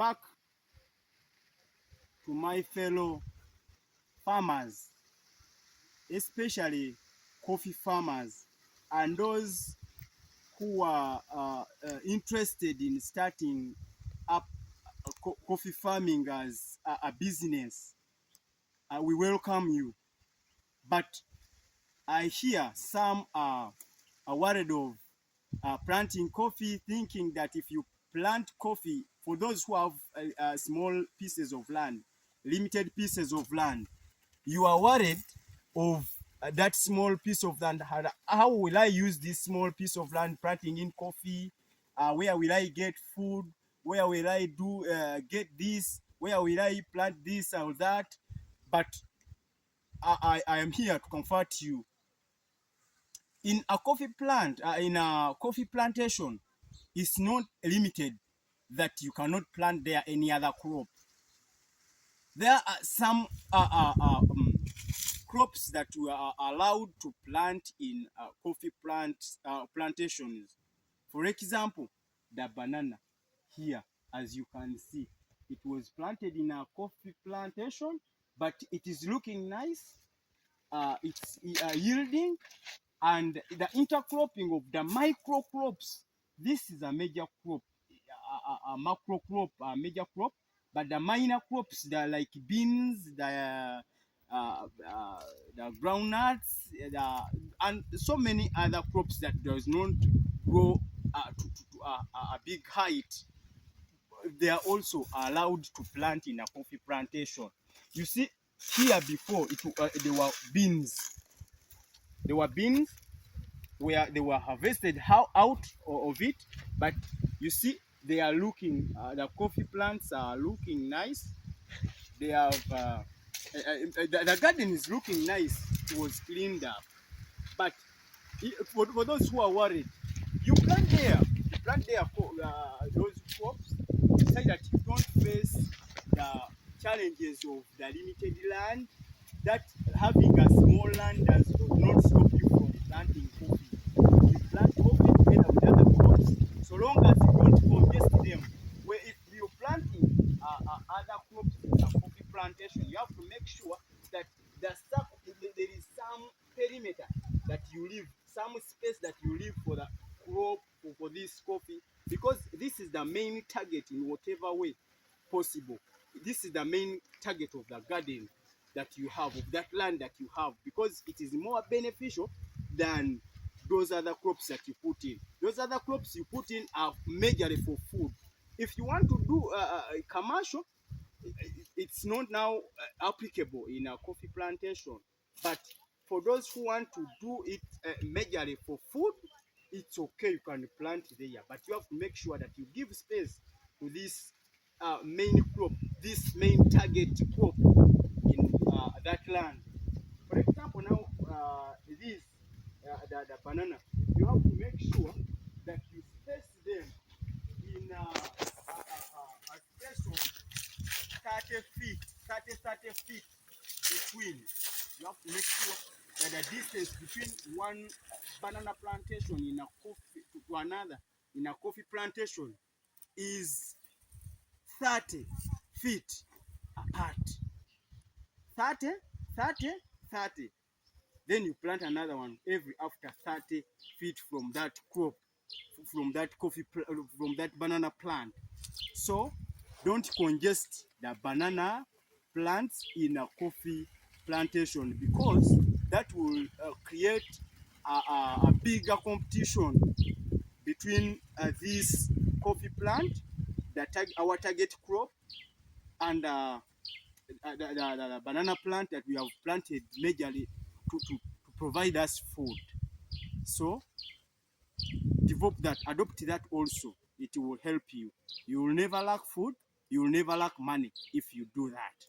back to my fellow farmers, especially coffee farmers and those who are interested in starting up coffee farming as a business. We welcome you. But I hear some are worried of planting coffee, thinking that if you plant coffee, for those who have small pieces of land, limited pieces of land, you are worried of that small piece of land. How will I use this small piece of land planting in coffee? Where will I get food? Where will I get this? Where will I plant this or that? But I am here to comfort you. In a coffee plantation, it's not limited that you cannot plant there any other crop. There are some crops that we are allowed to plant in coffee plantations. For example, the banana here, as you can see, it was planted in a coffee plantation, but it is looking nice. It's yielding, and the intercropping of the micro crops. This is a major crop, a macro crop, a major crop, but the minor crops, they're like beans, the groundnuts, and so many other crops that does not grow to a big height. They are also allowed to plant in a coffee plantation. You see, here before there were beans. There were beans where they were harvested out of it, but you see they are looking. The coffee plants are looking nice. They have the garden is looking nice. It was cleaned up, but for those who are worried, you plant there. You plant there those crops. Say that you don't face the challenges of the limited land. That having a small land does not stop you from planting coffee. You plant coffee together with other crops, so long as you don't congest them. Where if you're planting other crops in a coffee plantation, you have to make sure that there is some perimeter that you leave, some space that you leave for the crop for this coffee, because this is the main target in whatever way possible. This is the main target of the garden that you have, of that land that you have, because it is more beneficial than those other crops that you put in. Those other crops you put in are majorly for food. If you want to do a commercial, it's not now applicable in a coffee plantation. But for those who want to do it majorly for food, it's okay, you can plant there. But you have to make sure that you give space to this main crop, this main target crop in that land. For example, now the banana, you have to make sure that you space them in a space of 30 feet, 30 feet between. You have to make sure that the distance between one banana plantation in a coffee to another in a coffee plantation is 30 feet apart. 30, 30, 30. Then you plant another one every after 30 feet from that crop, from that from that banana plant. So don't congest the banana plants in a coffee plantation, because that will create a bigger competition between this coffee plant, our target crop, and the banana plant that we have planted majorly to provide us food. So develop that, adopt that also. It will help you. You will never lack food. You will never lack money if you do that.